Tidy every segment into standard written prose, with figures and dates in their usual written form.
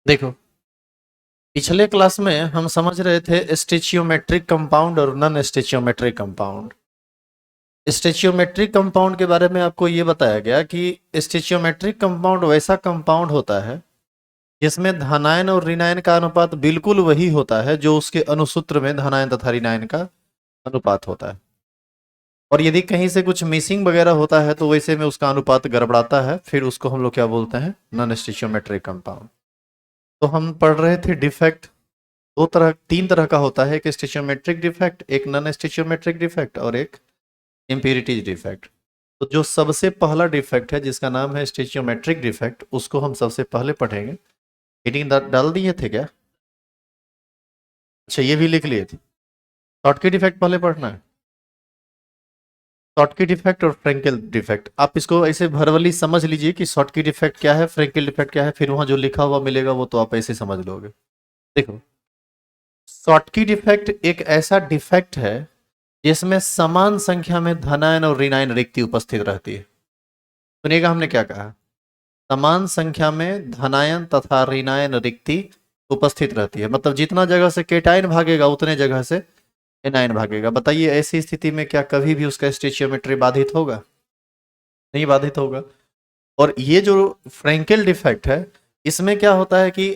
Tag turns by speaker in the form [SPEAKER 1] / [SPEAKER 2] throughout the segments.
[SPEAKER 1] देखो, पिछले क्लास में हम समझ रहे थे स्टेचियोमेट्रिक कंपाउंड और नॉन स्टेचियोमेट्रिक कंपाउंड। स्टेचियोमेट्रिक कंपाउंड के बारे में आपको ये बताया गया कि स्टेचियोमेट्रिक कंपाउंड वैसा कंपाउंड होता है जिसमें धनायन और ऋणायन का अनुपात बिल्कुल वही होता है जो उसके अनुसूत्र में धनायन तथा ऋणायन का अनुपात होता है। और यदि कहीं से कुछ मिसिंग वगैरह होता है तो वैसे में उसका अनुपात गड़बड़ाता है, फिर उसको हम लोग क्या बोलते हैं, नॉन स्टेचियोमेट्रिक कंपाउंड। तो हम पढ़ रहे थे डिफेक्ट। तीन तरह का होता है, एक स्टेचियोमेट्रिक डिफेक्ट, एक नॉन स्टेचियोमेट्रिक डिफेक्ट और एक इम्प्यूरिटीज डिफेक्ट। तो जो सबसे पहला डिफेक्ट है जिसका नाम है स्टेचियोमेट्रिक डिफेक्ट, उसको हम सबसे पहले पढ़ेंगे। हेडिंग डाल दिए थे क्या? अच्छा, ये भी लिख लिए थे। शॉर्टकी डिफेक्ट पहले पढ़ना है। शॉर्टकी डिफेक्ट और फ्रेंकेल डिफेक्ट, आप इसको ऐसे भरवली समझ लीजिए कि शॉर्टकी डिफेक्ट क्या है, फ्रेंकेल डिफेक्ट क्या है, फिर वहां जो लिखा हुआ मिलेगा वो तो आप ऐसे समझ लोगे। देखो, शॉर्टकी डिफेक्ट एक ऐसा डिफेक्ट है जिसमें समान संख्या में धनायन और ऋणायन रिक्ति उपस्थित रहती है। सुनिएगा हमने क्या कहा, समान संख्या में धनायन तथा ऋणायन रिक्ति उपस्थित रहती है, मतलब जितना जगह से केटायन भागेगा उतने जगह से एनायन भागेगा। बताइए ऐसी स्थिति में क्या कभी भी उसका स्टेचियोमेट्री बाधित होगा? नहीं बाधित होगा। और ये जो फ्रैंकेल डिफेक्ट है, इसमें क्या होता है कि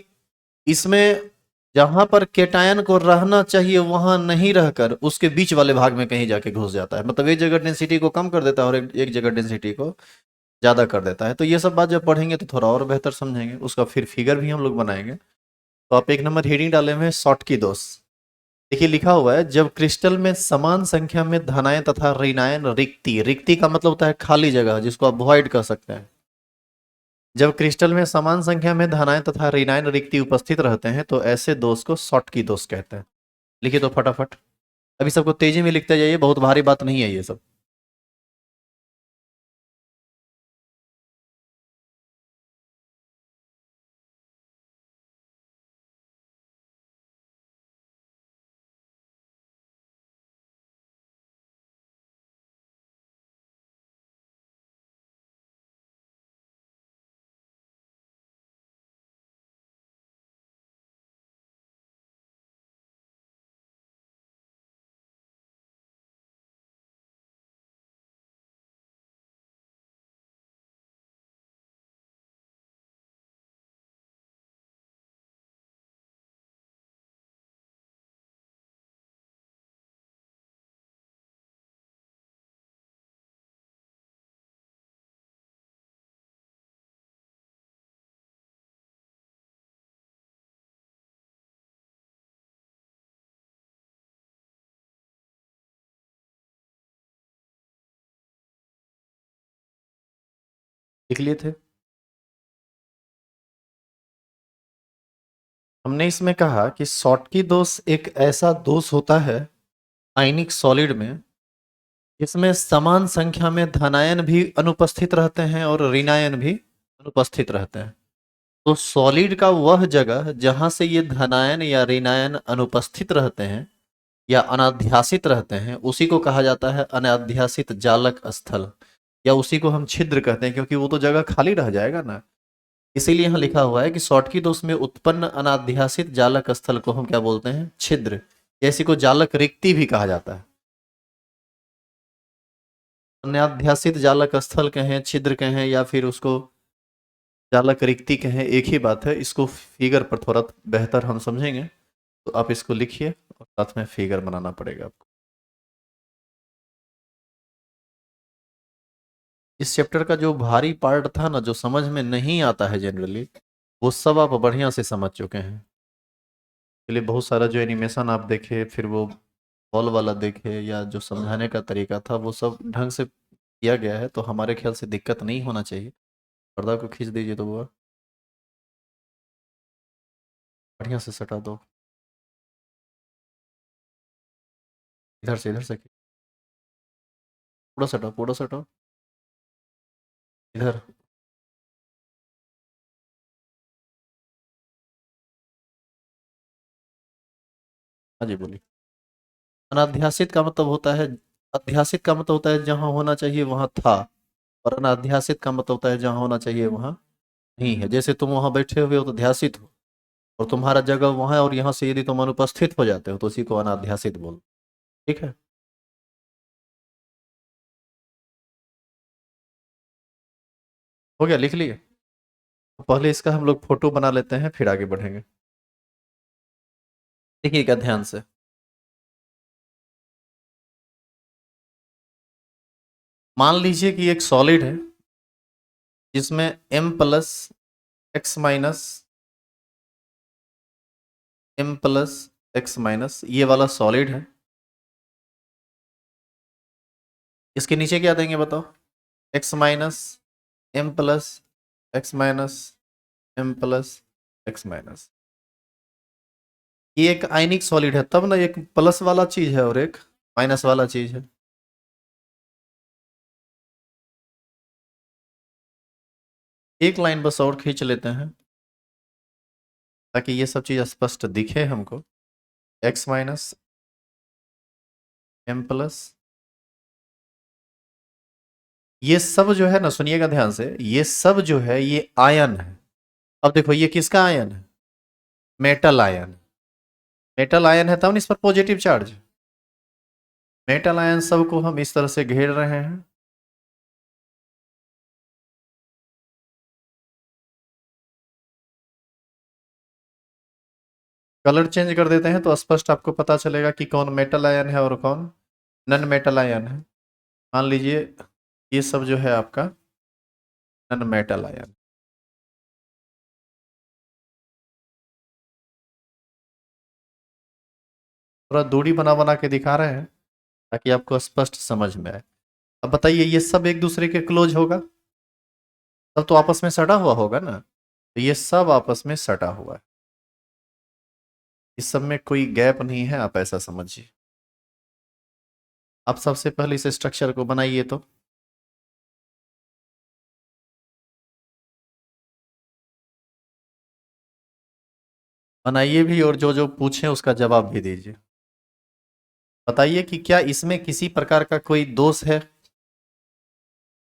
[SPEAKER 1] इसमें जहां पर केटायन को रहना चाहिए वहां नहीं रहकर उसके बीच वाले भाग में कहीं जाके घुस जाता है, मतलब एक जगह डेंसिटी को कम कर देता है और एक जगह डेंसिटी को ज्यादा कर देता है। तो ये सब बात जब पढ़ेंगे तो थोड़ा और बेहतर समझेंगे, उसका फिर फिगर भी हम लोग बनाएंगे। तो आप एक नंबर हेडिंग डाले हुए हैं शॉर्टकी दोष। देखिए लिखा हुआ है, जब क्रिस्टल में समान संख्या में धनायन तथा ऋणायन रिक्ति, रिक्ति का मतलब होता है खाली जगह जिसको आप वॉइड कर सकते हैं, जब क्रिस्टल में समान संख्या में धनायन तथा ऋणायन रिक्ति उपस्थित रहते हैं तो ऐसे दोष को शॉर्टकी दोष कहते हैं। लिखिए तो फटाफट, अभी सबको तेजी में लिखते जाइए, बहुत भारी बात नहीं है ये सब। लिख लिए थे। हमने इसमें कहा कि शॉर्टकी दोष एक ऐसा दोष होता है आयनिक सॉलिड में जिसमें समान संख्या में धनायन भी अनुपस्थित रहते हैं और ऋणायन भी अनुपस्थित रहते हैं। तो सॉलिड का वह जगह जहां से ये धनायन या ऋणायन अनुपस्थित रहते हैं या अनाध्यासित रहते हैं उसी को कहा जाता है अनाध्यासित जालक स्थल, या उसी को हम छिद्र कहते हैं, क्योंकि वो तो जगह खाली रह जाएगा ना। इसीलिए यहाँ लिखा हुआ है कि शॉर्टकी दोष में उत्पन्न अनाध्यासित जालक स्थल को हम क्या बोलते हैं, छिद्र। जैसे को जालक रिक्ति भी कहा जाता है। अनाध्यासित जालक स्थल कहें, छिद्र कहें, या फिर उसको जालक रिक्ति कहें, एक ही बात है। इसको फिगर पर थोड़ा बेहतर हम समझेंगे, तो आप इसको लिखिए और साथ में फिगर बनाना पड़ेगा आपको। इस चैप्टर का जो भारी पार्ट था ना, जो समझ में नहीं आता है जनरली, वो सब आप बढ़िया से समझ चुके हैं। इसलिए बहुत सारा जो एनिमेशन आप देखे, फिर वो बॉल वाला देखे, या जो समझाने का तरीका था वो सब ढंग से किया गया है, तो हमारे ख्याल से दिक्कत नहीं होना चाहिए। पर्दा को खींच दीजिए तो वो बढ़िया से सटा दो। इधर से पूरा सटाओ, पूरा सटाओ। इधर। हाँ जी बोलिए। अनाध्यासित का मतलब होता है, अध्यासित का मतलब होता है जहां होना चाहिए वहां था, और अनाध्यासित का मतलब होता है जहां होना चाहिए वहां नहीं है। जैसे तुम वहां बैठे हुए हो तो ध्यासित हो, और तुम्हारा जगह वहां है और यहाँ से यदि तुम अनुपस्थित हो जाते हो तो उसी को अनाध्यासित बोल। ठीक है। हो गया, लिख लिए। पहले इसका हम लोग फोटो बना लेते हैं फिर आगे बढ़ेंगे। देखिएगा ध्यान से। मान लीजिए कि एक सॉलिड है जिसमें m+x- ये वाला सॉलिड है। इसके नीचे क्या देंगे बताओ? x-m+x-m+x-m+। ये एक आयनिक सॉलिड है तब ना, एक प्लस वाला चीज है और एक माइनस वाला चीज है। एक लाइन बस और खींच लेते हैं ताकि ये सब चीज स्पष्ट दिखे हमको। x-m+, ये सब जो है ना, सुनिएगा ध्यान से, ये सब जो है ये आयन है। अब देखो ये किसका आयन है? Metal ion. मेटल आयन है तब ना इस पर पॉजिटिव चार्ज। मेटल आयन सबको हम इस तरह से घेर रहे हैं। कलर चेंज कर देते हैं तो स्पष्ट आपको पता चलेगा कि कौन मेटल आयन है और कौन नन मेटल आयन है। मान लीजिए ये सब जो है आपका नन मेटल आयन। थोड़ा दूरी बना बना के दिखा रहे हैं ताकि आपको स्पष्ट समझ में आए। अब बताइए ये सब एक दूसरे के क्लोज होगा तब तो आपस में सटा हुआ होगा ना। तो ये सब आपस में सटा हुआ है। इस सब में कोई गैप नहीं है, आप ऐसा समझिए। आप सबसे पहले इस स्ट्रक्चर को बनाइए तो। बनाइए भी और जो जो पूछें उसका जवाब भी दीजिए। बताइए कि क्या इसमें किसी प्रकार का कोई दोष है?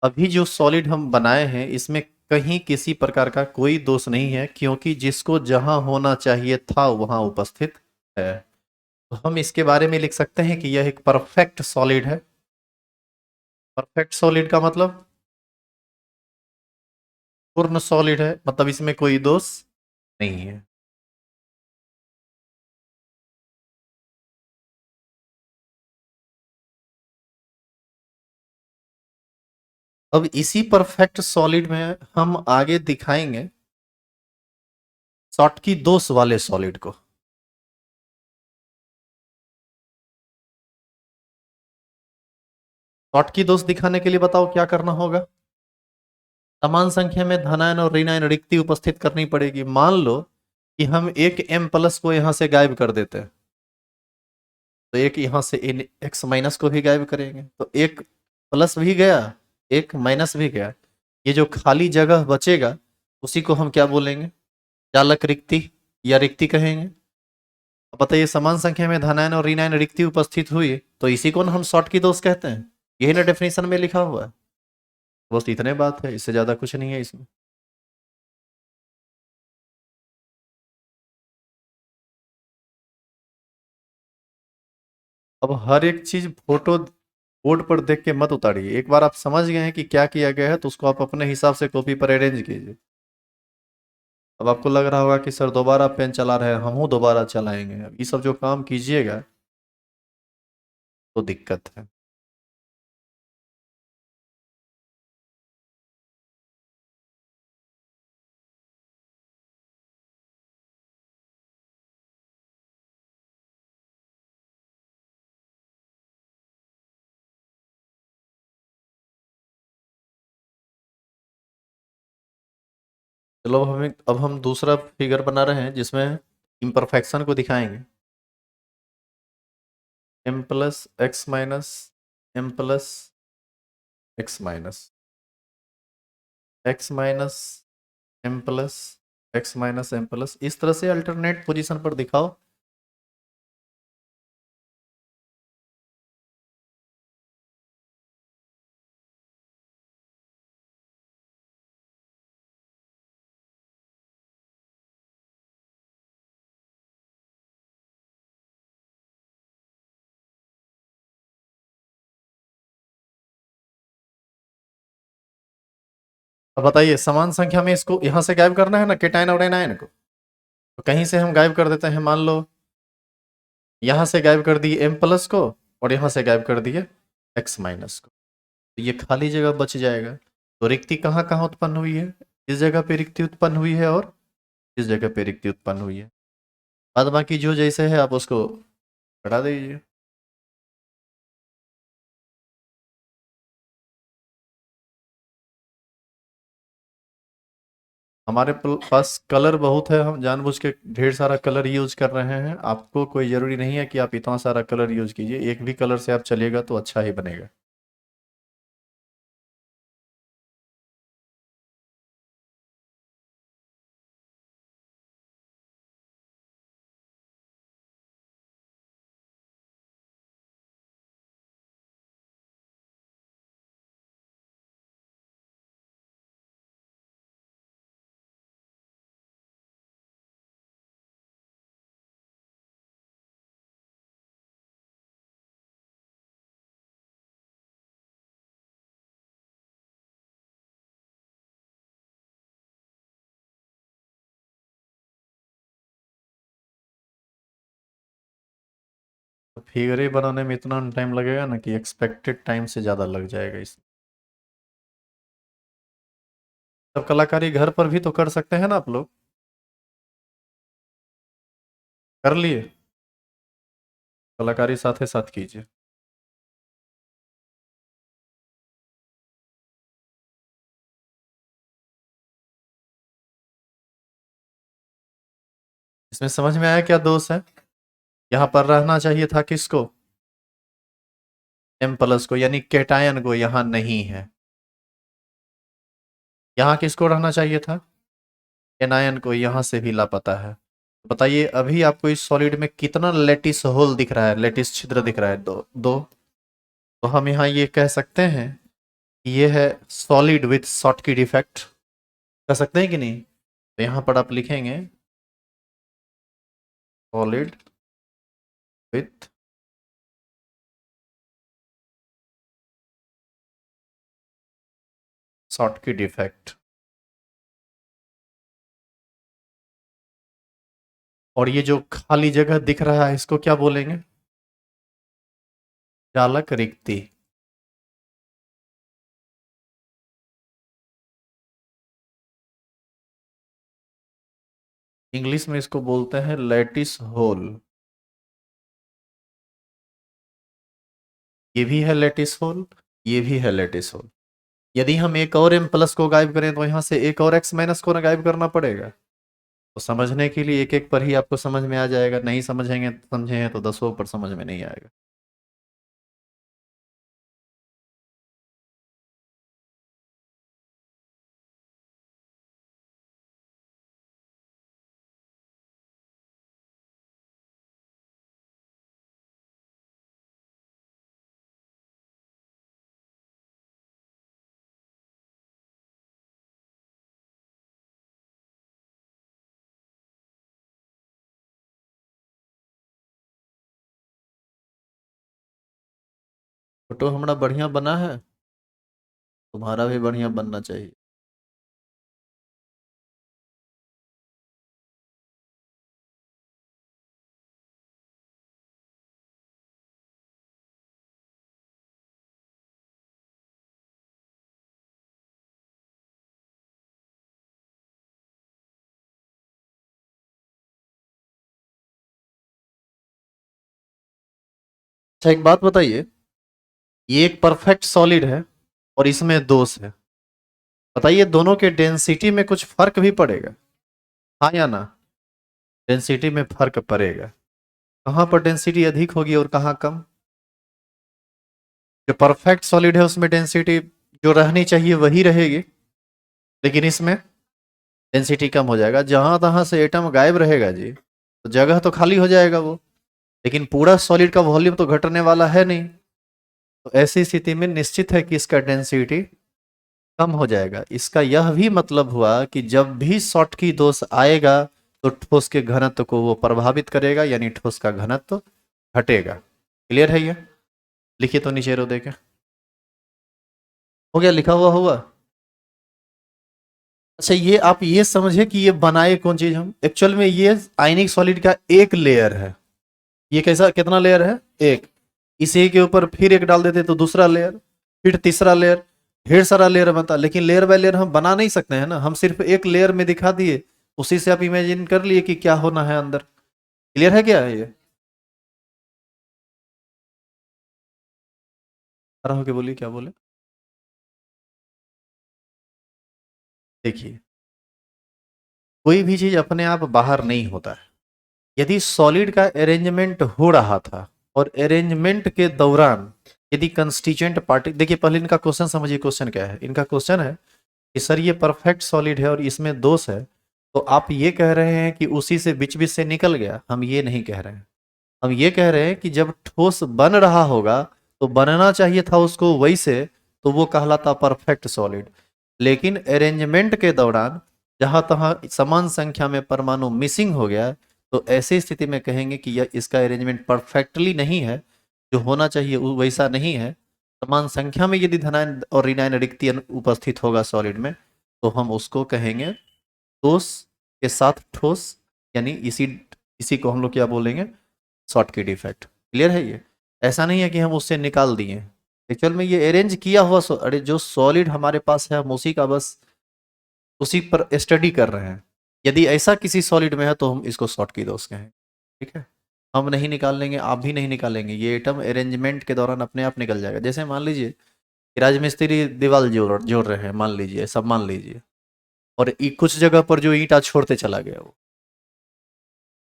[SPEAKER 1] अभी जो सॉलिड हम बनाए हैं इसमें कहीं किसी प्रकार का कोई दोष नहीं है, क्योंकि जिसको जहां होना चाहिए था वहां उपस्थित है। तो हम इसके बारे में लिख सकते हैं कि यह एक परफेक्ट सॉलिड है। परफेक्ट सॉलिड का मतलब पूर्ण सॉलिड है, मतलब इसमें कोई दोष नहीं है। अब इसी परफेक्ट सॉलिड में हम आगे दिखाएंगे शॉर्टकी दोष वाले सॉलिड को। शॉर्टकी दोष दिखाने के लिए बताओ क्या करना होगा? समान संख्या में धनायन और ऋणायन रिक्ति उपस्थित करनी पड़ेगी। मान लो कि हम एक m+ को यहां से गायब कर देते हैं तो एक यहां से x- को भी गायब करेंगे तो एक प्लस भी गया, एक माइनस भी गया। ये जो खाली जगह बचेगा उसी को हम क्या बोलेंगे? चालक रिक्ति या रिक्ति कहेंगे। अब बताइए समान संख्या में धनायन और ऋणायन रिक्ति उपस्थित हुई तो इसी को ना हम शॉर्ट की दोष कहते हैं। यही ना डेफिनेशन में लिखा हुआ है। बस इतने बात है, इससे ज्यादा कुछ नहीं है इसमें। अब हर एक चीज फोटो बोर्ड पर देख के मत उतारिए। एक बार आप समझ गए हैं कि क्या किया गया है तो उसको आप अपने हिसाब से कॉपी पर अरेंज कीजिए। अब आपको लग रहा होगा कि सर दोबारा पेन चला रहे हैं, हम दोबारा चलाएंगे। अब ये सब जो काम कीजिएगा तो दिक्कत है। चलो अब हम दूसरा फिगर बना रहे हैं जिसमें इम्परफेक्शन को दिखाएंगे। m+x-m+x-m+, x-m+x-m+, इस तरह से अल्टरनेट पोजीशन पर दिखाओ। अब बताइए, समान संख्या में इसको यहां से गायब करना है ना, केटायन और एनायन को, तो कहीं से हम गायब कर देते हैं। मान लो यहां से गायब कर दिए m प्लस को, और यहां से गायब कर दिए x माइनस को, तो ये खाली जगह बच जाएगा। तो रिक्ति कहाँ कहाँ उत्पन्न हुई है? इस जगह पे रिक्ति उत्पन्न हुई है और इस जगह पे रिक्ति उत्पन्न हुई है। बाद बाकी जो जैसे है आप उसको हटा दीजिए। हमारे पास कलर बहुत है, हम जानबूझ के ढेर सारा कलर यूज कर रहे हैं। आपको कोई ज़रूरी नहीं है कि आप इतना सारा कलर यूज कीजिए, एक भी कलर से आप चलिएगा तो अच्छा ही बनेगा। तो फिगर बनाने में इतना टाइम लगेगा ना कि एक्सपेक्टेड टाइम से ज़्यादा लग जाएगा इस। सब कलाकारी घर पर भी तो कर सकते हैं ना आप लोग, कर लिए? कलाकारी साथ ही साथ कीजिए। इसमें समझ में आया क्या दोष है? यहाँ पर रहना चाहिए था किसको? m प्लस को, यानी केटायन को यहाँ नहीं है। यहाँ किसको रहना चाहिए था? एनायन को, यहाँ से भी लापता है। बताइए अभी आपको इस सॉलिड में कितना लेटिस होल दिख रहा है, लेटिस छिद्र दिख रहा है? दो दो। तो हम यहाँ ये कह सकते हैं कि ये है सॉलिड विथ शॉर्टकी डिफेक्ट, कह सकते हैं कि नहीं? तो यहाँ पर आप लिखेंगे सॉलिड विथ शॉर्टकी डिफेक्ट। और ये जो खाली जगह दिख रहा है इसको क्या बोलेंगे? चालक रिक्ति। इंग्लिश में इसको बोलते हैं लैटिस होल। ये भी है लैटिस होल, ये भी है लैटिस होल। यदि हम एक और m प्लस को गायब करें तो यहाँ से एक और x माइनस को ना गायब करना पड़ेगा। तो समझने के लिए एक एक पर ही आपको समझ में आ जाएगा, नहीं समझेंगे समझे तो दसों पर समझ में नहीं आएगा। फोटो हमारा बढ़िया बना है, तुम्हारा भी बढ़िया बनना चाहिए। अच्छा एक बात बताइए, ये एक परफेक्ट सॉलिड है और इसमें दोष है, बताइए दोनों के डेंसिटी में कुछ फर्क भी पड़ेगा? हाँ या ना? डेंसिटी में फर्क पड़ेगा। कहाँ पर डेंसिटी अधिक होगी और कहाँ कम? जो परफेक्ट सॉलिड है उसमें डेंसिटी जो रहनी चाहिए वही रहेगी, लेकिन इसमें डेंसिटी कम हो जाएगा। जहां तहां से एटम गायब रहेगा जी, तो जगह तो खाली हो जाएगा वो, लेकिन पूरा सॉलिड का वॉल्यूम तो घटने वाला है नहीं। तो ऐसी स्थिति में निश्चित है कि इसका डेंसिटी कम हो जाएगा। इसका यह भी मतलब हुआ कि जब भी शॉर्टकी दोष आएगा तो ठोस के घनत्व को वो प्रभावित करेगा, यानी ठोस का घनत्व घटेगा। क्लियर है ये? लिखिए तो नीचे रो देखे। हो गया, लिखा हुआ हुआ। अच्छा, ये आप ये समझे कि ये बनाए कौन चीज हम, एक्चुअल में ये आयनिक सॉलिड का एक लेयर है। ये कैसा, कितना लेयर है, एक। इसी के ऊपर फिर एक डाल देते तो दूसरा लेयर, फिर तीसरा लेयर, ढेर सारा लेयर बनता। लेकिन लेयर बाय लेयर हम बना नहीं सकते हैं ना, हम सिर्फ एक लेयर में दिखा दिए, उसी से आप इमेजिन कर लिए कि क्या होना है अंदर। क्लियर है क्या ये? खड़ा होके बोलिए, क्या बोले? देखिए, कोई भी चीज अपने आप बाहर नहीं होता है। यदि सॉलिड का अरेंजमेंट हो रहा था और अरेंजमेंट के दौरान यदि कंस्टिट्यूएंट पार्टी, देखिए पहले इनका क्वेश्चन समझिए, क्वेश्चन क्या है इनका, क्वेश्चन है कि सर ये परफेक्ट सॉलिड है और इसमें दोष है, तो आप ये कह रहे हैं कि उसी से बीच बीच से निकल गया। हम ये नहीं कह रहे हैं, हम ये कह रहे हैं कि जब ठोस बन रहा होगा तो बनना चाहिए था उसको वैसे, तो वो कहलाता परफेक्ट सॉलिड। लेकिन अरेंजमेंट के दौरान जहां तहां समान संख्या में परमाणु मिसिंग हो गया, तो ऐसी स्थिति में कहेंगे कि यह इसका अरेंजमेंट परफेक्टली नहीं है, जो होना चाहिए वो वैसा नहीं है। समान संख्या में यदि धनायन और ऋणायन रिक्ति उपस्थित होगा सॉलिड में, तो हम उसको कहेंगे ठोस के साथ ठोस, यानी इसी इसी को हम लोग क्या बोलेंगे, शॉर्ट की डिफेक्ट। क्लियर है ये? ऐसा नहीं है कि हम उससे निकाल दिए, एक्चुअल में ये अरेंज किया हुआ अरे जो सॉलिड हमारे पास है हम उसी का बस उसी पर स्टडी कर रहे हैं। यदि ऐसा किसी सॉलिड में है तो हम इसको शॉर्ट की दोष कहें। ठीक है, हम नहीं निकाल लेंगे, आप भी नहीं निकालेंगे, ये एटम अरेंजमेंट के दौरान अपने आप निकल जाएगा। जैसे मान लीजिए कि राजमिस्त्री दीवार जोड़ जोड़ रहे हैं, मान लीजिए, सब मान लीजिए, और कुछ जगह पर जो ईंटा छोड़ते चला गया वो,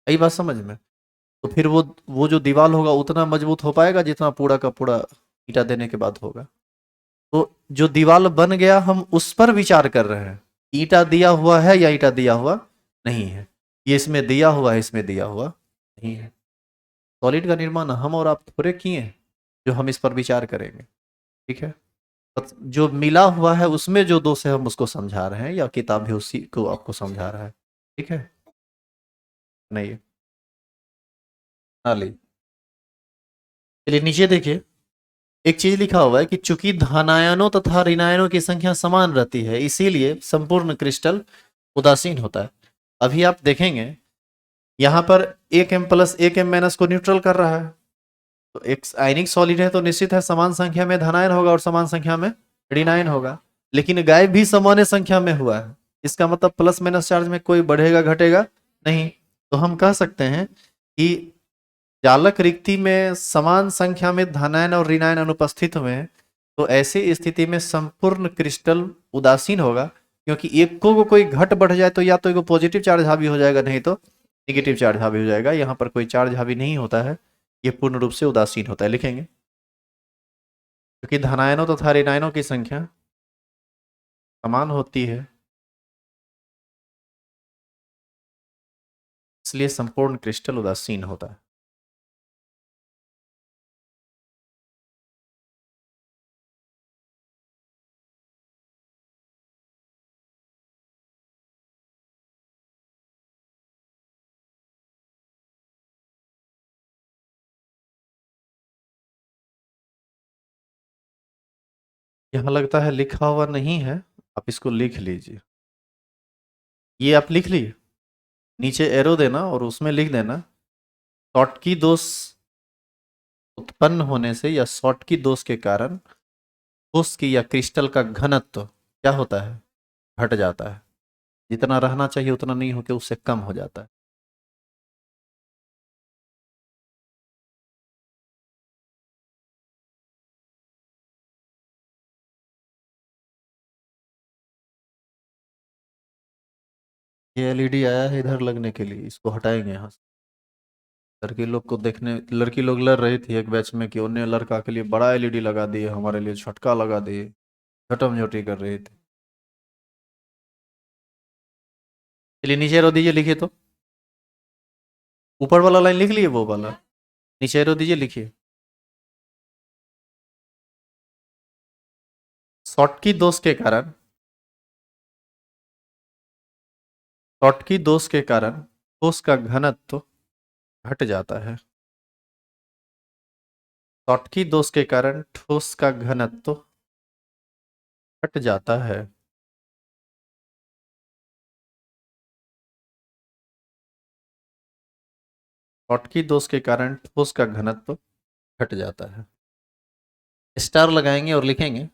[SPEAKER 1] यही बात समझ में, तो फिर वो जो दीवार होगा उतना मजबूत हो पाएगा जितना पूरा का पूरा ईंटा देने के बाद होगा। तो जो दीवार बन गया हम उस पर विचार कर रहे हैं, ईंटा दिया हुआ है या ईंटा दिया हुआ नहीं है, ये इसमें दिया हुआ है, इसमें दिया हुआ नहीं है। सॉलिड का निर्माण हम और आप थोड़े किए हैं जो हम इस पर विचार करेंगे। ठीक है, बस जो मिला हुआ है उसमें जो दोष है हम उसको समझा रहे हैं, या किताब भी उसी को आपको समझा रहा है। ठीक है, नहीं, ना ली। चलिए नीचे देखिए, एक चीज लिखा हुआ है कि चूंकि धनायनों तथा ऋणायनों की संख्या समान रहती है इसीलिए संपूर्ण क्रिस्टल उदासीन होता है। अभी आप देखेंगे यहाँ पर एक एम प्लस एक एम माइनस को न्यूट्रल कर रहा है, तो एक आयनिक सॉलिड है तो निश्चित है समान संख्या में धनायन होगा और समान संख्या में ऋणायन होगा। लेकिन गायब भी समान संख्या में हुआ है, इसका मतलब प्लस माइनस चार्ज में कोई बढ़ेगा घटेगा नहीं। तो हम कह सकते हैं कि चालक रिक्ति में समान संख्या में धनायन और ऋणायन अनुपस्थित हुए, तो ऐसी स्थिति में संपूर्ण क्रिस्टल उदासीन होगा, क्योंकि एक को कोई घट बढ़ जाए तो या तो एक पॉजिटिव चार्ज हावी हो जाएगा, नहीं तो निगेटिव चार्ज हावी हो जाएगा। यहाँ पर कोई चार्ज हावी नहीं होता है, ये पूर्ण रूप से उदासीन होता है, लिखेंगे क्योंकि धनायनों तथा ऋणायनों की संख्या समान होती है, इसलिए संपूर्ण क्रिस्टल उदासीन होता है। यहाँ लगता है लिखा हुआ नहीं है, आप इसको लिख लीजिए। ये आप लिख लीजिए, नीचे एरो देना और उसमें लिख देना शॉर्टकी दोष उत्पन्न होने से या शॉर्टकी दोष के कारण ठोस की या क्रिस्टल का घनत्व क्या होता है, घट जाता है। जितना रहना चाहिए उतना नहीं होकर उससे कम हो जाता है। ये एलईडी आया है इधर लगने के लिए, इसको हटाएंगे यहाँ से। लड़की लोग को देखने, लड़की लोग लड़ रही थी एक बैच में कि उन्हें लड़का के लिए बड़ा एलईडी लगा दिए, हमारे लिए छोटका लगा दिए, छटम छोटी कर रही थी। चलिए नीचे रो दीजिए, लिखिए तो, ऊपर वाला लाइन लिख लिए वो वाला, नीचे रो दीजिए, लिखिए। शॉर्टकी दोष के कारण, शॉर्टकी दोष के कारण ठोस का घनत्व घट जाता है। शॉर्टकी दोष के कारण ठोस का घनत्व घट जाता है। शॉटकी दोष के कारण ठोस का घनत्व घट जाता है। स्टार लगाएंगे और लिखेंगे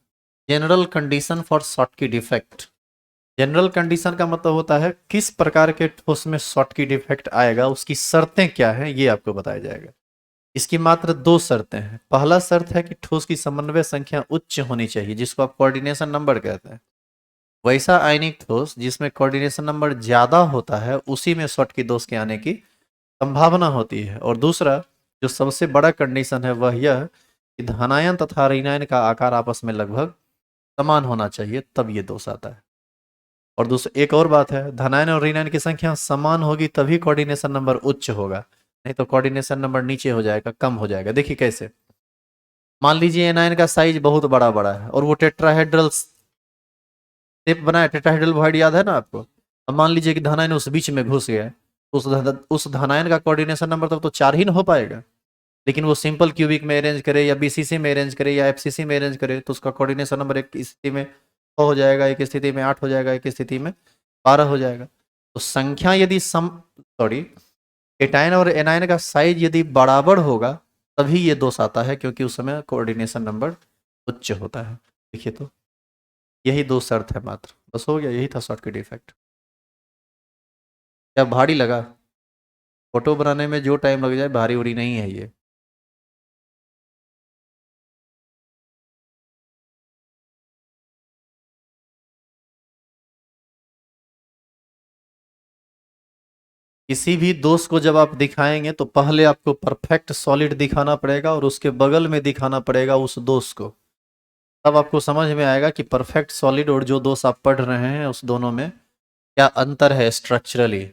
[SPEAKER 1] general condition for Schottky defect. General condition का मतलब होता है किस प्रकार के ठोस में शॉटकी डिफेक्ट आएगा, उसकी शर्तें क्या है ये आपको बताया जाएगा। इसकी मात्र दो शर्तें हैं। पहला शर्त है कि ठोस की समन्वय संख्या उच्च होनी चाहिए, जिसको आप कोऑर्डिनेशन नंबर कहते हैं। वैसा आयनिक ठोस जिसमें कोऑर्डिनेशन नंबर ज्यादा होता है उसी में शॉटकी दोष के आने की संभावना होती है। और दूसरा जो सबसे बड़ा कंडीशन है वह यह कि धनायन तथा ऋणायन का आकार आपस में लगभग समान होना चाहिए, तब ये दोष आता है। और दूसरा एक और बात है, धनायन और ऋणायन की संख्या समान होगी तभी कोऑर्डिनेशन नंबर उच्च होगा, नहीं तो कोऑर्डिनेशन नंबर नीचे हो जाएगा, कम हो जाएगा। देखिए कैसे, मान लीजिए एनायन का साइज बहुत बड़ा बड़ा है और वो टेट्राहेड्रल शेप बनाया, टेट्राहेड्रल वॉइड याद है ना आपको। अब मान लीजिए कि धनायन उस बीच में घुस गया, उस धनायन का कोऑर्डिनेशन नंबर तो 4 ही ना हो पाएगा। लेकिन वो सिंपल क्यूबिक में अरेंज करे या बीसीसी में अरेंज करे या एफसीसी में अरेंज करे तो उसका कोऑर्डिनेशन नंबर एक स्थिति में 6 हो जाएगा, एक स्थिति में 8 हो जाएगा, एक स्थिति में 12 हो जाएगा। तो संख्या यदि एटायन और एनायन का साइज यदि बराबर होगा तभी ये दोष आता है, क्योंकि उस समय कोऑर्डिनेशन नंबर उच्च होता है। देखिए तो यही दो शर्त है मात्र, बस हो गया, यही था शॉर्टकट इफेक्ट। क्या भारी लगा? फोटो बनाने में जो टाइम लग जाए भारी उड़ी नहीं है ये। किसी भी दोस्त को जब आप दिखाएंगे तो पहले आपको परफेक्ट सॉलिड दिखाना पड़ेगा और उसके बगल में दिखाना पड़ेगा उस दोस्त को, तब आपको समझ में आएगा कि परफेक्ट सॉलिड और जो दोस्त आप पढ़ रहे हैं उस दोनों में क्या अंतर है स्ट्रक्चरली।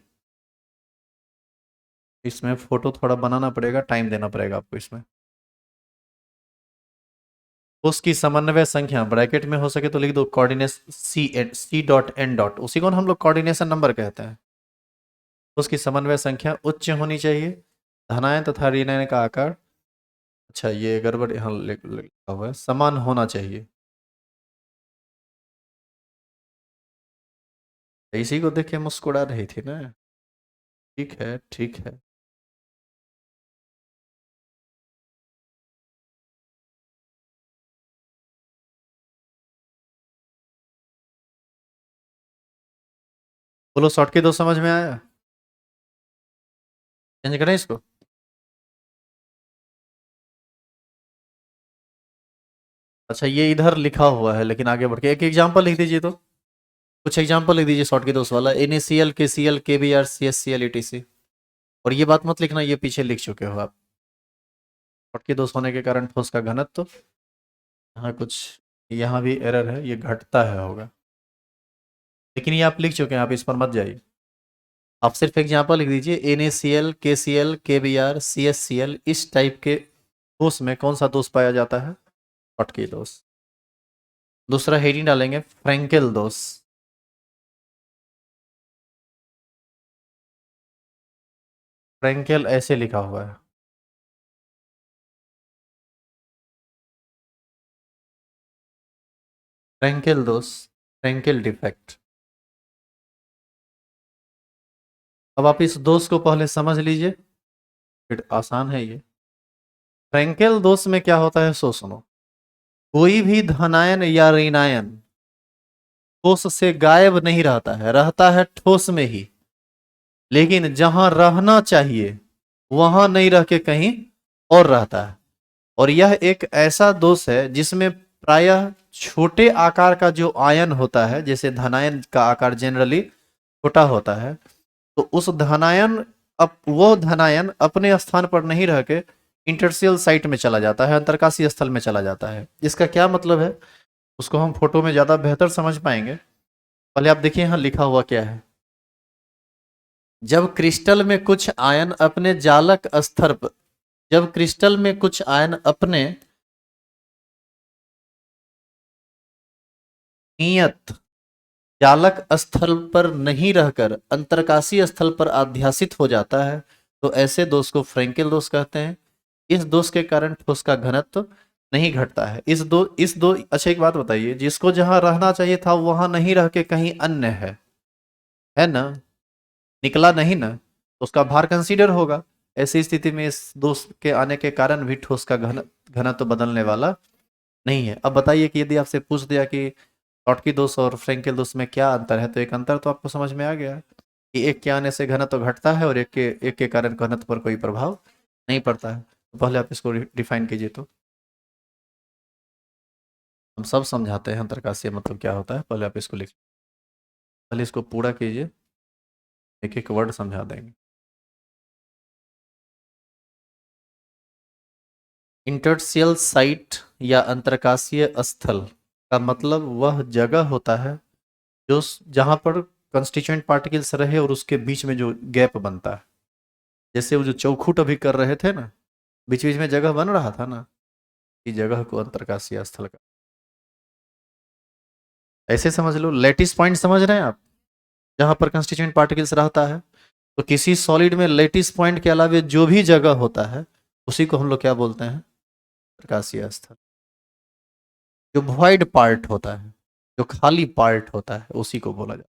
[SPEAKER 1] इसमें फोटो थोड़ा बनाना पड़ेगा, टाइम देना पड़ेगा आपको इसमें। उसकी समन्वय संख्या ब्रैकेट में हो सके तो लिख दो coordination C dot N dot, उसी को हम लोग कोऑर्डिनेशन नंबर कहते हैं। उसकी समन्वय संख्या उच्च होनी चाहिए, धनायन तथा ऋणायन का आकार, अच्छा ये गड़बड़ यहाँ लिखा हुआ है, समान होना चाहिए। इसी को देख के मुस्कुरा रही थी ना। ठीक है ठीक है। बोलो शॉर्ट के दो समझ में आया? चेंज करें इसको? अच्छा ये इधर लिखा हुआ है लेकिन आगे बढ़ के एक एग्जांपल लिख दीजिए तो, कुछ एग्जांपल लिख दीजिए शॉर्ट के दोस्त वाला, NaCl KCl KBr CHCl ETC। और ये बात मत लिखना ये पीछे लिख चुके हो आप। शॉर्ट के दोस्त होने के कारण ठोस का घनत्व तो, हाँ कुछ यहाँ भी एरर है, ये घटता है होगा, लेकिन ये आप लिख चुके हैं, आप इस पर मत जाइए। आप सिर्फ एग्जांपल लिख दीजिए NaCl KCl KBr CHCl, इस टाइप के दोष में कौन सा दोष पाया जाता है? शॉर्ट के दोष। दूसरा हेडिंग डालेंगे फ्रैंकेल दोष। फ्रैंकेल ऐसे लिखा हुआ है, फ्रैंकेल दोष, फ्रैंकेल डिफेक्ट। अब आप इस दोष को पहले समझ लीजिए, फिर आसान है ये। फ्रैंकेल दोष में क्या होता है सो सुनो। कोई भी धनायन या ऋणायन ठोस से गायब नहीं रहता है, रहता है ठोस में ही, लेकिन जहां रहना चाहिए वहां नहीं रह के कहीं और रहता है। और यह एक ऐसा दोष है जिसमें प्रायः छोटे आकार का जो आयन होता है, जैसे धनायन का आकार जनरली छोटा होता है, तो उस धनायन वो धनायन अपने स्थान पर नहीं रह के इंटरसेल साइट में चला जाता है, अंतरकाशीय स्थल में चला जाता है। इसका क्या मतलब है उसको हम फोटो में ज्यादा बेहतर समझ पाएंगे। पहले आप देखिए यहाँ लिखा हुआ क्या है। जब क्रिस्टल में कुछ आयन अपने जालक स्तर पर, जब क्रिस्टल में कुछ आयन अपने नियत जालक स्थल पर नहीं रहकर अंतरकाशीय स्थल पर अध्यासित हो जाता है तो ऐसे दोष को फ्रैंकेल दोष कहते हैं। इस दोष के कारण ठोस का घनत्व नहीं घटता है। इस दो अच्छा एक बात बताइए, जिसको जहां रहना चाहिए था वहां नहीं रह के कहीं अन्य है ना, निकला नहीं ना, तो उसका भार कंसीडर होगा। ऐसी स्थिति में इस दोष के आने के कारण भी ठोस का घनत्व बदलने वाला नहीं है। अब बताइए कि यदि आपसे पूछ दिया कि शॉटकी दोष और फ्रेंकेल दोष में क्या अंतर है, तो एक अंतर तो आपको समझ में आ गया कि एक के आने से घनत्व घटता है और एक के कारण घनत्व पर कोई प्रभाव नहीं पड़ता है। तो पहले आप इसको डिफाइन कीजिए। तो हम सब समझाते हैं अंतरकाशीय मतलब क्या होता है, पहले आप इसको लिख, पहले इसको पूरा कीजिए, एक एक वर्ड समझा देंगे। इंटरस्टिशियल साइट या अंतरकाशीय स्थल का मतलब वह जगह होता है जो जहां पर कंस्टिट्यूएंट पार्टिकल्स रहे और उसके बीच में जो गैप बनता है। जैसे वो जो चौखुट अभी कर रहे थे ना, बीच बीच में जगह बन रहा था ना, इस जगह को अंतरकाशीय स्थल का, ऐसे समझ लो। लेटिस पॉइंट समझ रहे हैं आप, जहां पर कंस्टिट्यूएंट पार्टिकल्स रहता है, तो किसी सॉलिड में लेटिस पॉइंट के अलावा जो भी जगह होता है उसी को हम लोग क्या बोलते हैं, अंतरकाशीय स्थल। जो वॉइड पार्ट होता है, जो खाली पार्ट होता है, उसी को बोला जाता है।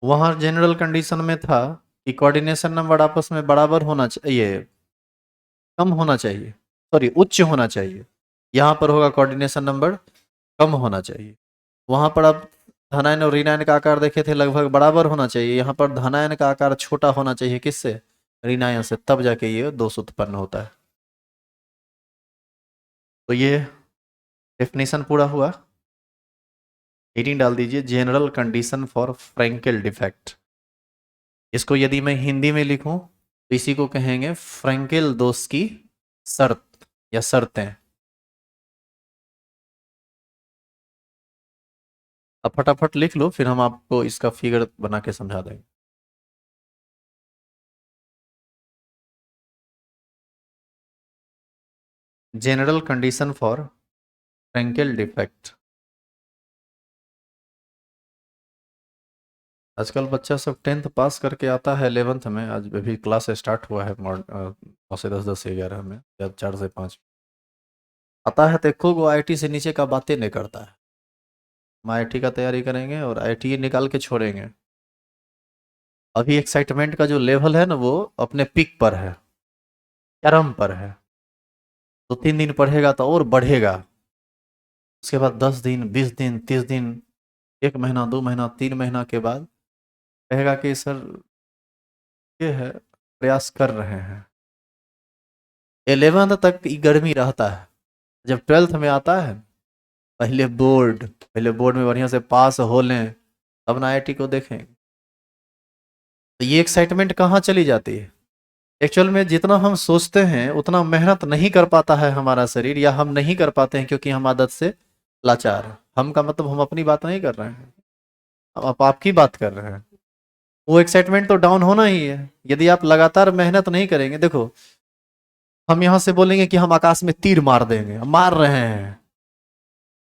[SPEAKER 1] वहां जनरल कंडीशन में था कि कोऑर्डिनेशन नंबर आपस में बराबर होना चाहिए, कम होना चाहिए, सॉरी उच्च होना चाहिए। यहाँ पर होगा कोऑर्डिनेशन नंबर कम होना चाहिए। वहां पर आप धनायन और ऋणायन का आकार देखे थे, लगभग बराबर होना चाहिए। यहाँ पर धनायन का आकार छोटा होना चाहिए, किससे, ऋणायन से, तब जाके ये दोष उत्पन्न होता है। तो ये डेफिनेशन पूरा हुआ। हेडिंग डाल दीजिए general condition for Frenkel defect. इसको यदि मैं हिंदी में लिखूं तो इसी को कहेंगे फ्रैंकेल दोष की शर्त या शर्तें। अब फटाफट लिख लो, फिर हम आपको इसका फिगर बना के समझा देंगे। General condition for Frenkel defect. आजकल बच्चा सब 10th पास करके आता है 11th में, आज अभी क्लास स्टार्ट हुआ है 9 से 10, 10 से 11 में, या 4 से 5 आता है, तो देखो वो आईटी से नीचे का बातें नहीं करता है। हम आईटी का तैयारी करेंगे और आईटी निकाल के छोड़ेंगे। अभी एक्साइटमेंट का जो लेवल है ना, वो अपने पीक पर है, चरम पर है। 2-3 दिन पढ़ेगा तो और बढ़ेगा, उसके बाद 10 दिन, 20 दिन, 30 दिन, 1 महीना, 2 महीना, 3 महीना के बाद कहेगा कि सर ये है, प्रयास कर रहे हैं। 11th तक ये गर्मी रहता है। जब 12th में आता है, पहले बोर्ड में बढ़िया से पास हो लें, तब ना आईआईटी को देखें। तो ये एक्साइटमेंट कहाँ चली जाती है। एक्चुअल में जितना हम सोचते हैं उतना मेहनत नहीं कर पाता है हमारा शरीर, या हम नहीं कर पाते हैं क्योंकि हम आदत से लाचार हैं। हम का मतलब हम अपनी बात नहीं कर रहे हैं, हम आप आपकी बात कर रहे हैं। वो एक्साइटमेंट तो डाउन होना ही है यदि आप लगातार मेहनत नहीं करेंगे। देखो, हम यहाँ से बोलेंगे कि हम आकाश में तीर मार देंगे, हम मार रहे हैं।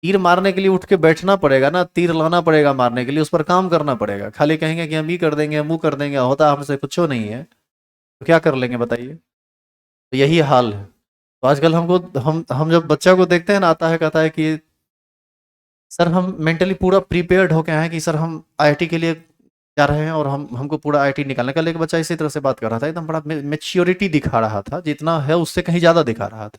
[SPEAKER 1] तीर मारने के लिए उठ के बैठना पड़ेगा ना, तीर लाना पड़ेगा मारने के लिए, उस पर काम करना पड़ेगा। खाली कहेंगे कि हम ये कर देंगे, हम वो कर देंगे, होता हमसे कुछ नहीं है, तो क्या कर लेंगे बताइए। तो यही हाल है। तो आजकल हमको हम जब बच्चा को देखते हैं ना, आता है कहता है कि सर हम मेंटली पूरा प्रिपेयर्ड होके आए हैं कि सर हम आईआईटी के लिए जा रहे हैं और हमको पूरा आईआईटी निकालने का। एक बच्चा इसी तरह से बात कर रहा था, एकदम बड़ा मेच्योरिटी दिखा रहा था, जितना है उससे कहीं ज़्यादा दिखा रहा था।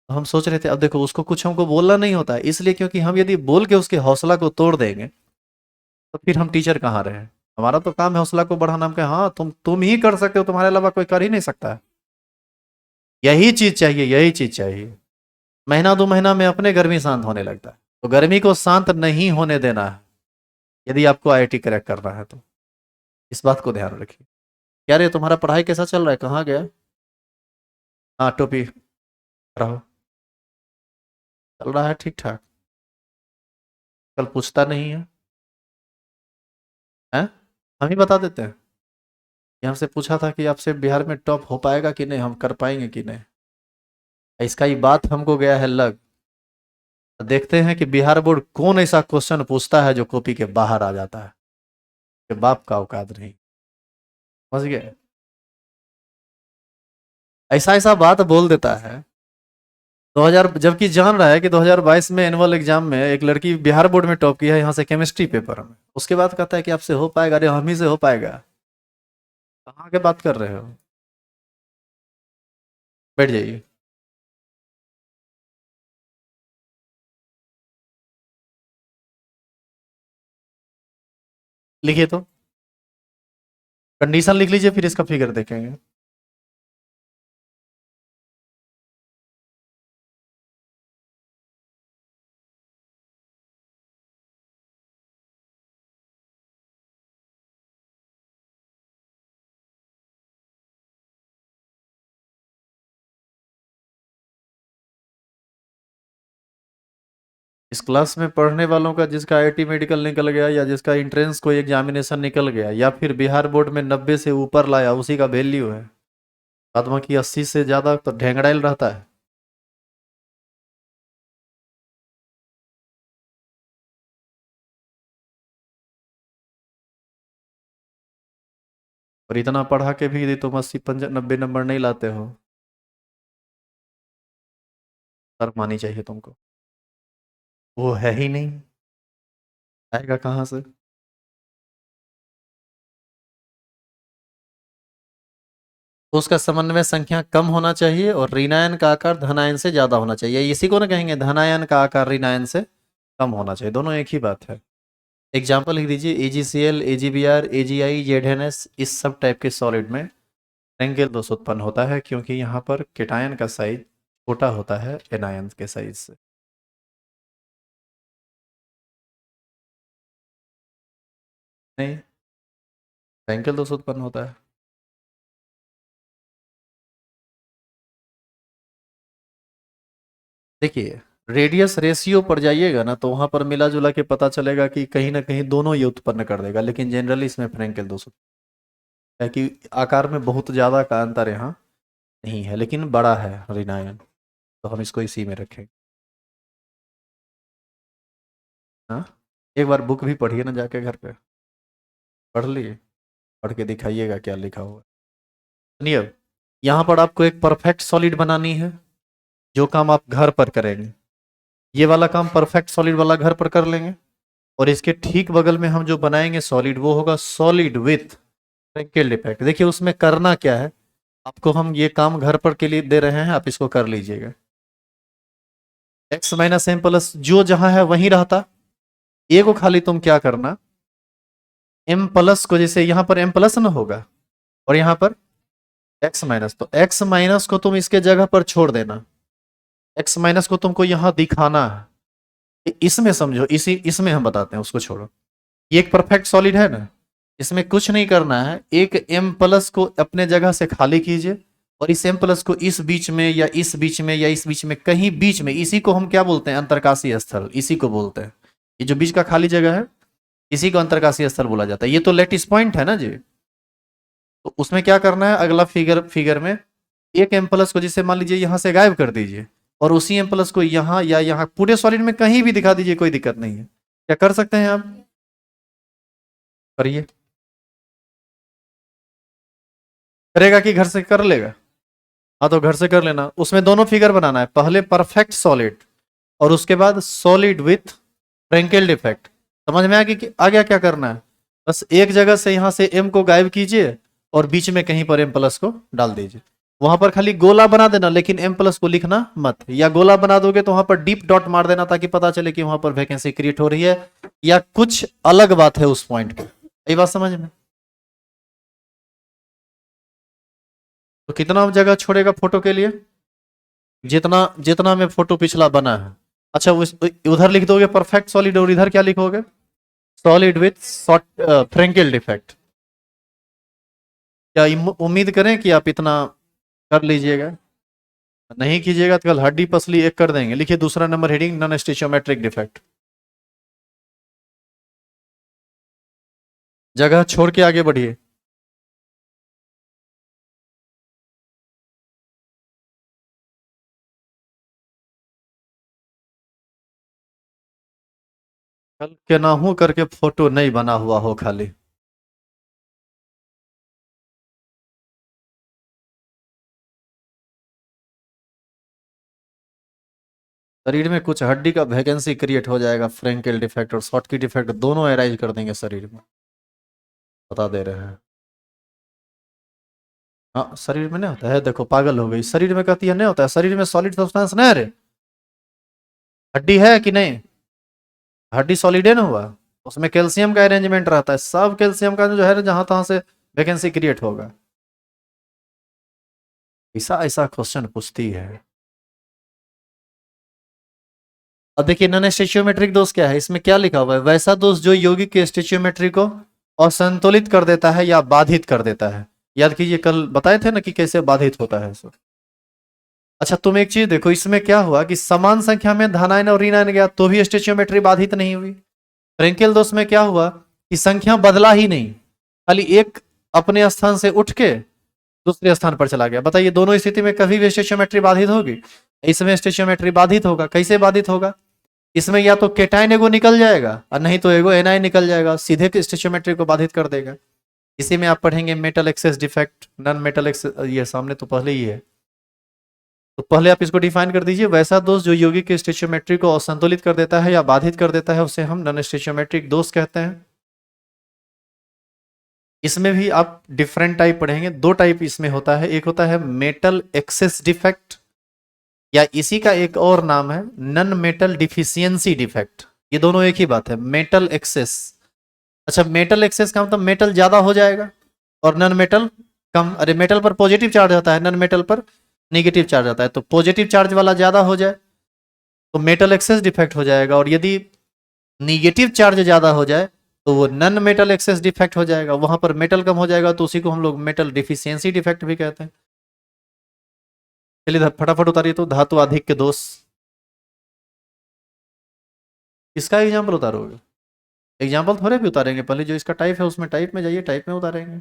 [SPEAKER 1] तो हम सोच रहे थे, अब देखो उसको कुछ हमको बोलना नहीं होता है, इसलिए क्योंकि हम यदि बोल के उसके हौसला को तोड़ देंगे तो फिर हम टीचर कहाँ रहे। हमारा तो काम है हौसला को बढ़ाना। हम कहें हाँ तुम ही कर सकते हो, तुम्हारे अलावा कोई कर ही नहीं सकता है। यही चीज चाहिए, यही चीज चाहिए। महीना 2 महीना में अपने गर्मी शांत होने लगता है। तो गर्मी को शांत नहीं होने देना है यदि आपको आईआईटी क्रैक करना है तो। इस बात को ध्यान रखिए। क्या रे तुम्हारा पढ़ाई कैसा चल रहा है, कहाँ गया। हाँ टोपी रहो, चल रहा है ठीक ठाक। कल पूछता नहीं है, हैं। हम ही बता देते हैं कि हमसे पूछा था कि आपसे बिहार में टॉप हो पाएगा कि नहीं, हम कर पाएंगे कि नहीं। इसका ही बात हमको गया है लग। देखते हैं कि बिहार बोर्ड कौन ऐसा क्वेश्चन पूछता है जो कॉपी के बाहर आ जाता है, कि बाप का औकात नहीं। समझ गए? ऐसा ऐसा बात बोल देता है 2000, जबकि जान रहा है कि 2022 में एनुअल एग्जाम में एक लड़की बिहार बोर्ड में टॉप किया है यहाँ से केमिस्ट्री पेपर में, उसके बाद कहता है कि आपसे हो पाएगा, अरे हम ही से हो पाएगा। कहाँ के बात कर रहे हो? बैठ जाइए। लिखिए तो, कंडीशन लिख लीजिए, फिर इसका फिगर देखेंगे। इस क्लास में पढ़ने वालों का जिसका आईआईटी मेडिकल निकल गया, या जिसका इंट्रेंस कोई एग्जामिनेशन निकल गया, या फिर बिहार बोर्ड में 90 से ऊपर लाया, उसी का वैल्यू है। बाद बाकी 80 से ज्यादा तो ढेंगड़ाइल रहता है। और इतना पढ़ा के भी यदि तुम 80 90 नंबर नहीं लाते हो, शर्म मानी चाहिए तुमको। वो है ही नहीं, आएगा कहाँ से? तो उसका समन्वय संख्या कम होना चाहिए और ऋणायन का आकार धनायन से ज्यादा होना चाहिए, इसी को ना कहेंगे धनायन का आकार ऋणायन से कम होना चाहिए, दोनों एक ही बात है। एग्जाम्पल लिख दीजिए, AgCl, AgBr, AgI, ZnS, इस सब टाइप के सॉलिड में फ्रैंकेल दोष उत्पन्न होता है, क्योंकि यहाँ पर केटायन का साइज छोटा होता है एनायन के साइज से। नहीं, फ्रैंकेल दोष उत्पन्न होता है। देखिए, रेडियस रेशियो पर जाइएगा ना, तो वहां पर मिला जुला के पता चलेगा कि कहीं ना कहीं दोनों ये उत्पन्न कर देगा, लेकिन जनरली इसमें फ्रैंकेल दोष है कि आकार में बहुत ज्यादा का अंतर यहाँ नहीं है, लेकिन बड़ा है ऋणायन, तो हम इसको इसी में रखेंगे। हाँ, एक बार बुक भी पढ़िए ना जाके घर पे। पढ़ लिए? पढ़ के दिखाइएगा क्या लिखा हुआ है। सुनिए, अब यहाँ पर आपको एक परफेक्ट सॉलिड बनानी है, जो काम आप घर पर करेंगे, ये वाला काम परफेक्ट सॉलिड वाला घर पर कर लेंगे। और इसके ठीक बगल में हम जो बनाएंगे सॉलिड, वो होगा सॉलिड विथ फ्रैंकेल डिफेक्ट। देखिए उसमें करना क्या है, आपको हम ये काम घर पर के लिए दे रहे हैं, आप इसको कर लीजिएगा। एक्स माइनस एम प्लस जो जहां है वहीं रहता, ए को खाली तुम क्या करना, एम प्लस को, जैसे यहां पर एम प्लस ना होगा और यहां पर एक्स माइनस, तो एक्स माइनस को तुम इसके जगह पर छोड़ देना, एक्स माइनस को तुमको यहां दिखाना है, इसमें समझो, इसी इसमें हम बताते हैं, उसको छोड़ो। ये एक परफेक्ट सॉलिड है ना, इसमें कुछ नहीं करना है, एक एम प्लस को अपने जगह से खाली कीजिए, और इस एम प्लस को इस बीच में या इस बीच में या इस बीच में कहीं बीच में, इसी को हम क्या बोलते हैं, अंतरकाशीय स्थल, इसी को बोलते हैं। ये जो बीच का खाली जगह है, इसी को अंतरकाशीय स्थल बोला जाता है। ये तो लेटिस पॉइंट है ना जी, तो उसमें क्या करना है, अगला फिगर फिगर में एक एम प्लस को जिसे मान लीजिए यहां से गायब कर दीजिए, और उसी एम प्लस को यहां या यहां पूरे सॉलिड में कहीं भी दिखा दीजिए, कोई दिक्कत नहीं है। क्या कर सकते हैं आप? करिए। करेगा कि घर से कर लेगा? हाँ, तो घर से कर लेना। उसमें दोनों फिगर बनाना है, पहले परफेक्ट सॉलिड और उसके बाद सॉलिड विथ फ्रैंकेल डिफेक्ट। समझ में आ गया कि आ गया क्या करना है? बस एक जगह से यहां से एम को गायब कीजिए और बीच में कहीं पर एम प्लस को डाल दीजिए। वहां पर खाली गोला बना देना, लेकिन एम प्लस को लिखना मत, या गोला बना दोगे तो वहां पर डीप डॉट मार देना, ताकि पता चले कि वहां पर वैकेंसी क्रिएट हो रही है या कुछ अलग बात है उस पॉइंट पे। यही बात समझ में? तो कितना जगह छोड़ेगा फोटो के लिए? जितना जितना में फोटो पिछला बना है। अच्छा, उधर लिख दोगे परफेक्ट सॉलिड, और इधर क्या लिखोगे? Solid with Frenkel defect. क्या उम्मीद करें कि आप इतना कर लीजिएगा? नहीं कीजिएगा तो कल हड्डी पसली एक कर देंगे। लिखिए दूसरा नंबर हेडिंग, नॉन स्टिचोमेट्रिक डिफेक्ट। जगह छोड़ के आगे बढ़िए। कल के ना हूं करके फोटो नहीं बना हुआ हो खाली। शरीर में कुछ हड्डी का वैकेंसी क्रिएट हो जाएगा, फ्रेंकेल डिफेक्ट और शॉर्टकी डिफेक्ट दोनों अराइज कर देंगे शरीर में, बता दे रहे हैं। हाँ शरीर में नहीं होता है, देखो पागल हो गई, शरीर में कहती है नहीं होता है, शरीर में सॉलिड सब्सटेंस नहीं है रे, हड्डी है कि नहीं, हड्डी सॉलिड है ना हुआ, उसमें कैल्शियम का अरेंजमेंट रहता है, सब कैल्शियम का जो है जहां तहां से वैकेंसी क्रिएट होगा। ऐसा ऐसा क्वेश्चन पूछती है। अब देखिए नॉन स्टेचियोमेट्रिक दोष क्या है, इसमें क्या लिखा हुआ है, वैसा दोष जो यौगिक के स्टेचियोमेट्री को असंतुलित कर देता है या बाधित कर देता है। याद कीजिए कल बताए थे ना कि कैसे बाधित होता है इसको। अच्छा तुम एक चीज देखो, इसमें क्या हुआ कि समान संख्या में धनायन और ऋणायन गया तो भी स्टेचियोमेट्री बाधित नहीं हुई। फ्रेंकेल दोष में क्या हुआ कि संख्या बदला ही नहीं, खाली एक अपने स्थान से उठ के दूसरे स्थान पर चला गया। बताइए दोनों स्थिति में कभी भी स्टेचियोमेट्री बाधित होगी? इसमें स्टेचियोमेट्री बाधित होगा। कैसे बाधित होगा? इसमें या तो केटाइन एगो निकल जाएगा और नहीं तो एगो एनाइन निकल जाएगा, सीधे स्टेचियोमेट्री को बाधित कर देगा। इसी में आप पढ़ेंगे metal access defect, non metal access, ये सामने तो पहले ही है, तो पहले आप इसको डिफाइन कर दीजिए। वैसा दोष जो यौगिक के स्टेचियोमेट्री को असंतुलित कर देता है या बाधित कर देता है उसे हम नॉन स्टेचियोमेट्रिक दोष कहते हैं। इसमें भी आप डिफरेंट टाइप पढ़ेंगे, दो टाइप इसमें होता है, एक होता है मेटल एक्सेस डिफेक्ट या इसी का एक और नाम है नॉन मेटल डिफिशियंसी डिफेक्ट। ये दोनों एक ही बात है, मेटल एक्सेस। अच्छा मेटल एक्सेस का मतलब मेटल ज्यादा हो जाएगा और नॉन मेटल कम। अरे मेटल पर पॉजिटिव चार्ज आता है, नॉन मेटल पर नेगेटिव चार्ज आता है, तो पॉजिटिव चार्ज वाला ज्यादा हो जाए तो मेटल एक्सेस डिफेक्ट हो जाएगा, और यदि निगेटिव चार्ज ज्यादा हो जाए तो वो नॉन मेटल एक्सेस डिफेक्ट हो जाएगा, वहां पर मेटल कम हो जाएगा तो उसी को हम लोग मेटल डिफिशियंसी डिफेक्ट भी कहते हैं। चलिए फटाफट उतारिए तो, धातु अधिक के दोष, इसका एग्जाम्पल उतारोगे? एग्जाम्पल थोड़े भी उतारेंगे, पहले जो इसका टाइप है उसमें टाइप में जाइए, टाइप में उतारेंगे।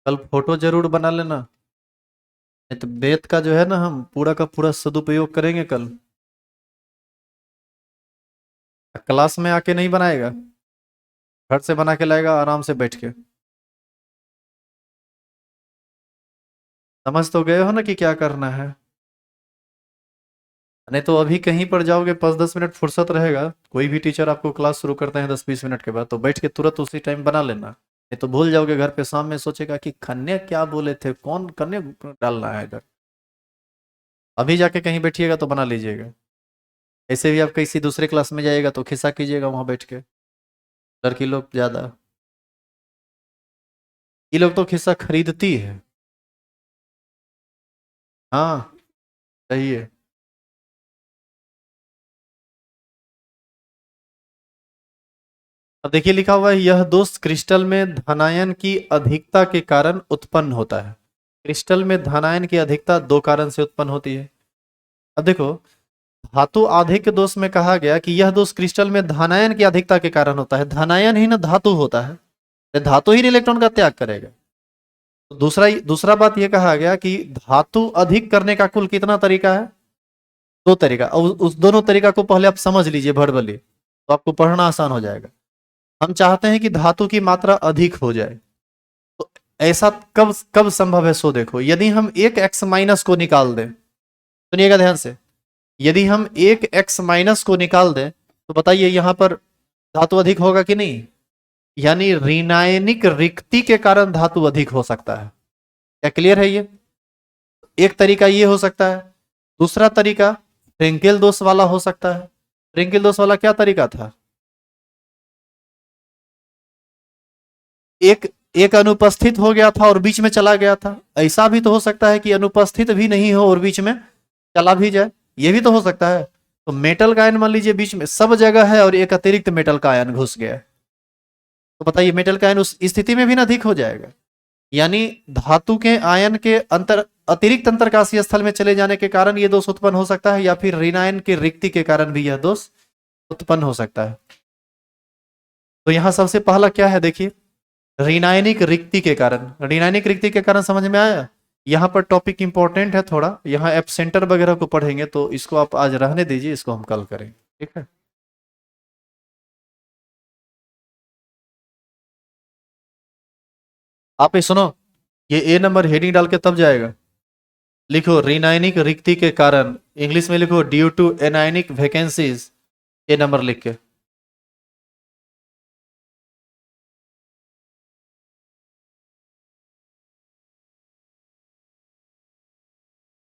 [SPEAKER 1] कल फोटो जरूर बना लेना, नहीं तो बेत का जो है ना हम पूरा का पूरा सदुपयोग करेंगे कल। क्लास में आके नहीं बनाएगा, घर से बना के लाएगा आराम से बैठ के। समझ तो गए हो ना कि क्या करना है? नहीं तो अभी कहीं पर जाओगे 5-10 मिनट फुर्सत रहेगा, कोई भी टीचर आपको क्लास शुरू करते हैं 10-20 मिनट के बाद, तो बैठ के तुरंत उसी टाइम बना लेना, नहीं तो भूल जाओगे घर पे, शाम में सोचेगा कि खन्ने क्या बोले थे, कौन खन्ने डालना है इधर। अभी जाके कहीं बैठिएगा तो बना लीजिएगा। ऐसे भी आप किसी दूसरे क्लास में जाइएगा तो खिस्सा कीजिएगा वहां बैठ के, लड़की लोग ज्यादा, ये लोग तो खिस्सा खरीदती है। हाँ सही है। अब देखिए लिखा हुआ है यह दोष क्रिस्टल में धनायन की अधिकता के कारण उत्पन्न होता है। क्रिस्टल में धनायन की अधिकता दो कारण से उत्पन्न होती है। अब देखो धातु आधिक्य दोष में कहा गया कि यह दोष क्रिस्टल में धनायन की अधिकता के कारण होता है, धनायन ही ना धातु होता है, तो धातु ही इलेक्ट्रॉन का त्याग करेगा। तो दूसरा बात यह कहा गया कि धातु अधिक करने का कुल कितना तरीका है? दो तरीका, और उस दोनों तरीका को पहले आप समझ लीजिए वर्बली, तो आपको पढ़ना आसान हो जाएगा। हम चाहते हैं कि धातु की मात्रा अधिक हो जाए, तो ऐसा कब कब संभव है सो देखो, यदि हम एक एक्स माइनस को निकाल दें, सुनिएगा ध्यान से, यदि हम एक एक्स माइनस को निकाल दें तो बताइए यहां पर धातु अधिक होगा कि नहीं? यानी ऋणायनिक रिक्ति के कारण धातु अधिक हो सकता है। क्या क्लियर है ये? एक तरीका ये हो सकता है, दूसरा तरीका फ्रेंकेल दोष वाला हो सकता है। फ्रेंकेल दोष वाला क्या तरीका था? एक एक अनुपस्थित हो गया था और बीच में चला गया था, ऐसा भी तो हो सकता है कि अनुपस्थित भी नहीं हो और बीच में चला भी जाए, ये भी तो हो सकता है। तो मेटल का आयन मान लीजिए बीच में सब जगह है और एक अतिरिक्त मेटल का आयन घुस गया है, तो बताइए मेटल का आयन उस स्थिति में भी ना अधिक हो जाएगा। यानी धातु के आयन के अंतर अतिरिक्त अंतरकाशीय स्थल में चले जाने के कारण यह दोष उत्पन्न हो सकता है, या फिर ऋणायन की रिक्ति के कारण भी यह दोष उत्पन्न हो सकता है। तो यहां सबसे पहला क्या है देखिए, ऋणायनिक रिक्ति के कारण, ऋणायनिक रिक्ति के कारण समझ में आया। यहाँ पर टॉपिक इंपॉर्टेंट है थोड़ा, यहाँ एब्सेंटर वगैरह को पढ़ेंगे, तो इसको आप आज रहने दीजिए, इसको हम कल करेंगे, ठीक है। आप ये सुनो, ये ए नंबर हेडिंग डाल के तब जाएगा, लिखो ऋणायनिक रिक्ति के कारण, इंग्लिश में लिखो ड्यू टू एनायनिक वैकेंसीज, ए नंबर लिख के।